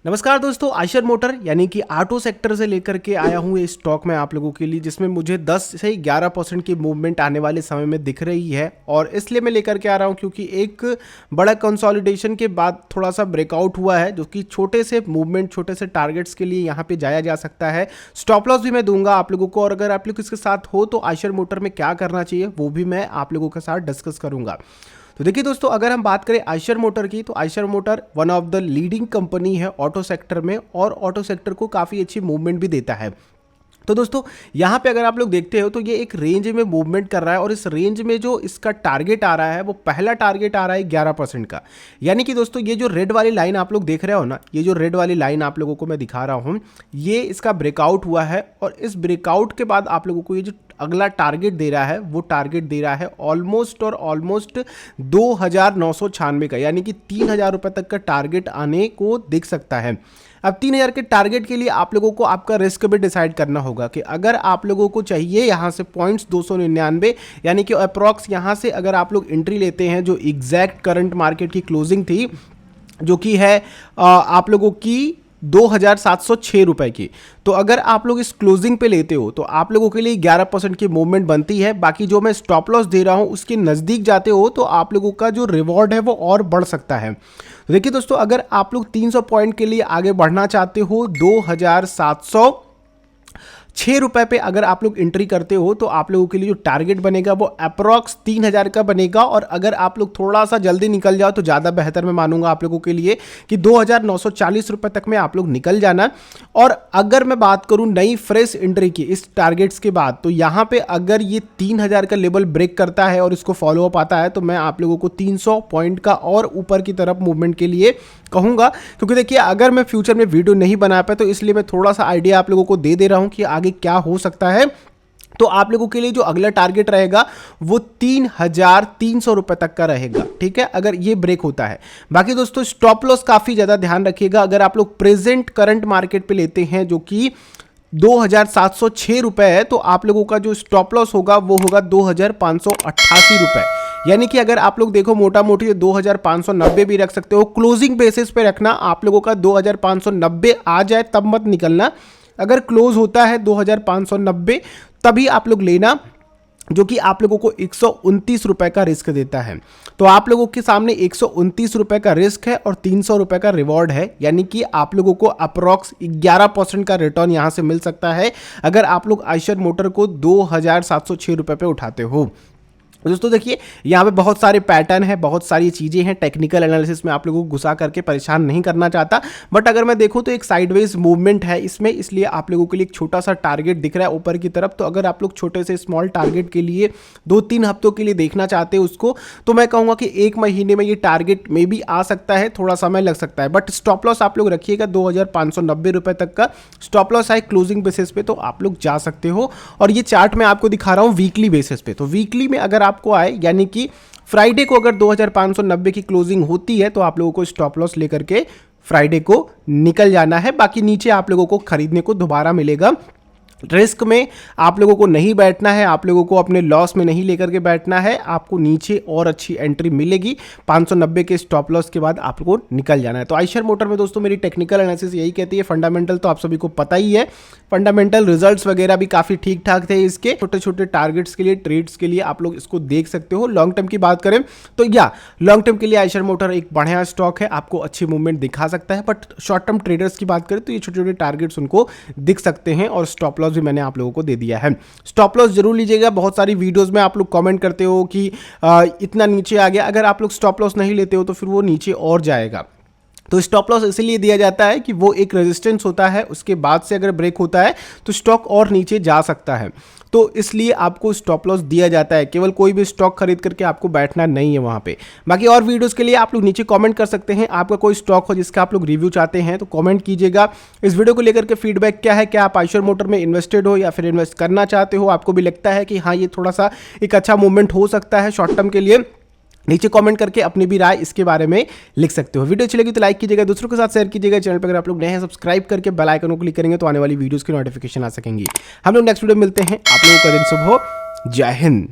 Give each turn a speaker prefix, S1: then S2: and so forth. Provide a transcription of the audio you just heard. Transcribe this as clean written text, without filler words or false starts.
S1: नमस्कार दोस्तों, आयशर मोटर यानी कि ऑटो सेक्टर से लेकर के आया हूँ इस स्टॉक में आप लोगों के लिए, जिसमें मुझे 10 से 11% की मूवमेंट आने वाले समय में दिख रही है। और इसलिए मैं लेकर के आ रहा हूँ क्योंकि एक बड़ा कंसोलिडेशन के बाद थोड़ा सा ब्रेकआउट हुआ है, जो कि छोटे से मूवमेंट, छोटे से टारगेट्स के लिए यहाँ पे जाया जा सकता है। स्टॉप लॉस भी मैं दूंगा आप लोगों को, और अगर आप लोग इसके साथ हो तो आयशर मोटर में क्या करना चाहिए वो भी मैं आप लोगों के साथ डिस्कस करूंगा। तो देखिए दोस्तों, अगर हम बात करें आयशर मोटर की, तो Eicher motor one of the leading company है ऑटो सेक्टर में, और ऑटो सेक्टर को काफ़ी अच्छी मूवमेंट भी देता है। तो दोस्तों यहाँ पे अगर आप लोग देखते हो तो ये एक रेंज में मूवमेंट कर रहा है, और इस रेंज में जो इसका टारगेट आ रहा है वो पहला टारगेट आ रहा है 11% का। यानी कि दोस्तों ये जो रेड वाली लाइन आप लोग देख रहे हो ना, ये जो रेड वाली लाइन आप लोगों को मैं दिखा रहा हूँ, ये इसका ब्रेकआउट हुआ है। और इस ब्रेकआउट के बाद आप लोगों को ये जो अगला टारगेट दे रहा है वो टारगेट दे रहा है ऑलमोस्ट 2,996 का, यानी कि 3,000 रुपये तक का टारगेट आने को दिख सकता है। अब 3,000 के टारगेट के लिए आप लोगों को आपका रिस्क भी डिसाइड करना होगा कि अगर आप लोगों को चाहिए यहाँ से पॉइंट्स 299, यानी कि अप्रॉक्स यहाँ से अगर आप लोग एंट्री लेते हैं, जो एग्जैक्ट करंट मार्केट की क्लोजिंग थी, जो कि है आप लोगों की 2,706 रुपए की, तो अगर आप लोग इस क्लोजिंग पे लेते हो तो आप लोगों के लिए 11% की मूवमेंट बनती है। बाकी जो मैं स्टॉप लॉस दे रहा हूं उसके नज़दीक जाते हो तो आप लोगों का जो रिवॉर्ड है वो और बढ़ सकता है। तो देखिए दोस्तों, अगर आप लोग 300 पॉइंट के लिए आगे बढ़ना चाहते हो, 2,706 रुपए पे अगर आप लोग एंट्री करते हो तो आप लोगों के लिए जो टारगेट बनेगा वो अप्रॉक्स 3,000 का बनेगा। और अगर आप लोग थोड़ा सा जल्दी निकल जाओ तो ज़्यादा बेहतर मैं मानूंगा आप लोगों के लिए कि 2,940 रुपए तक में आप लोग निकल जाना। और अगर मैं बात करूं नई फ्रेश एंट्री की इस टारगेट्स के बाद, तो यहाँ पे अगर ये 3,000 का लेवल ब्रेक करता है और इसको फॉलो अप आता है तो मैं आप लोगों को 300 पॉइंट का और ऊपर की तरफ मूवमेंट के लिए कहूँगा। क्योंकि देखिए, अगर मैं फ्यूचर में वीडियो नहीं बना पाया तो इसलिए मैं थोड़ा सा आइडिया आप लोगों को दे रहा हूँ कि आगे क्या हो सकता है। तो आप लोगों के लिए जो अगला टारगेट रहेगा वो 3,300 रुपए तक का रहेगा, ठीक है, अगर ये ब्रेक होता है। बाकी दोस्तों स्टॉप लॉस काफी ज्यादा ध्यान रखिएगा। अगर आप लोग प्रेजेंट करंट मार्केट पे लेते हैं जो कि 2,706 रुपए है, तो आप लोगों का जो स्टॉप लॉस होगा वो होगा 2,588 रुपए। यानी कि अगर आप लोग देखो, मोटा मोटी 2,590 भी रख सकते हो, क्लोजिंग बेसिस पे रखना। आप लोगों का 2,590 आ जाए तब मत निकलना, अगर क्लोज होता है 2,590 तभी आप लोग लेना, जो कि आप लोगों को 129 रुपए का रिस्क देता है। तो आप लोगों के सामने 129 रुपए का रिस्क है और 300 रुपए का रिवॉर्ड है, यानी कि आप लोगों को अप्रॉक्स 11% का रिटर्न यहां से मिल सकता है अगर आप लोग आयशर मोटर को 2,706 रुपए पे उठाते हो। दोस्तों देखिए, यहाँ पे बहुत सारे पैटर्न है, बहुत सारी चीज़ें हैं, टेक्निकल एनालिसिस में आप लोगों को घुसा करके परेशान नहीं करना चाहता। बट अगर मैं देखूँ तो एक साइडवेज मूवमेंट है इसमें, इसलिए आप लोगों के लिए एक छोटा सा टारगेट दिख रहा है ऊपर की तरफ। तो अगर आप लोग छोटे से स्मॉल टारगेट के लिए 2-3 हफ्तों के लिए देखना चाहते हो उसको, तो मैं कहूँगा कि 1 महीने में ये टारगेट में भी आ सकता है, थोड़ा समय लग सकता है। बट स्टॉप लॉस आप लोग रखिएगा 2,590 रुपये तक का स्टॉप लॉस है क्लोजिंग बेसिस पे, तो आप लोग जा सकते हो। और ये चार्ट मैं आपको दिखा रहा हूँ वीकली बेसिस पे, तो वीकली में अगर आपको आए, यानी कि फ्राइडे को अगर 2,590 की क्लोजिंग होती है तो आप लोगों को स्टॉप लॉस लेकर के फ्राइडे को निकल जाना है। बाकी नीचे आप लोगों को खरीदने को दोबारा मिलेगा। रिस्क में आप लोगों को नहीं बैठना है, आप लोगों को अपने लॉस में नहीं लेकर के बैठना है, आपको नीचे और अच्छी एंट्री मिलेगी। 590 के स्टॉप लॉस के बाद आप लोगों को निकल जाना है। तो आयशर मोटर में दोस्तों मेरी टेक्निकल एनालिसिस यही कहती है। फंडामेंटल तो आप सभी को पता ही है, फंडामेंटल रिजल्ट्स वगैरह भी काफ़ी ठीक ठाक थे इसके। छोटे छोटे टारगेट्स के लिए, ट्रेड्स के लिए आप लोग इसको देख सकते हो। लॉन्ग टर्म की बात करें तो या लॉन्ग टर्म के लिए आयशर मोटर एक बढ़िया स्टॉक है, आपको अच्छी मूवमेंट दिखा सकता है। बट शॉर्ट टर्म ट्रेडर्स की बात करें तो ये छोटे छोटे टारगेट्स उनको दिख सकते हैं। और स्टॉप लॉस भी मैंने आप लोगों को दे दिया है। स्टॉप लॉस जरूर लीजिएगा। बहुत सारी वीडियोस में आप लोग कमेंट करते हो कि इतना नीचे आ गया, अगर आप लोग स्टॉप लॉस नहीं लेते हो तो फिर वो नीचे और जाएगा। तो स्टॉप लॉस इसलिए दिया जाता है कि वो एक रेजिस्टेंस होता है, उसके बाद से अगर ब्रेक होता है तो स्टॉक और नीचे जा सकता है, तो इसलिए आपको स्टॉप लॉस दिया जाता है। केवल कोई भी स्टॉक खरीद करके आपको बैठना नहीं है वहाँ पे। बाकी और वीडियोस के लिए आप लोग नीचे कमेंट कर सकते हैं। आपका कोई स्टॉक हो जिसका आप लोग रिव्यू चाहते हैं तो कमेंट कीजिएगा। इस वीडियो को लेकर के फीडबैक क्या है, क्या आप आयशर मोटर में इन्वेस्टेड हो या फिर इन्वेस्ट करना चाहते हो, आपको भी लगता है कि हाँ ये थोड़ा सा एक अच्छा मूवमेंट हो सकता है शॉर्ट टर्म के लिए, नीचे कमेंट करके अपनी भी राय इसके बारे में लिख सकते हो। वीडियो अच्छी लगी तो लाइक कीजिएगा, दूसरों के साथ शेयर कीजिएगा। चैनल पर अगर आप लोग नए हैं सब्सक्राइब करके बेल आइकन को क्लिक करेंगे तो आने वाली वीडियोस की नोटिफिकेशन आ सकेंगी। हम लोग नेक्स्ट वीडियो मिलते हैं। आप लोगों का दिन शुभ हो। जय हिंद।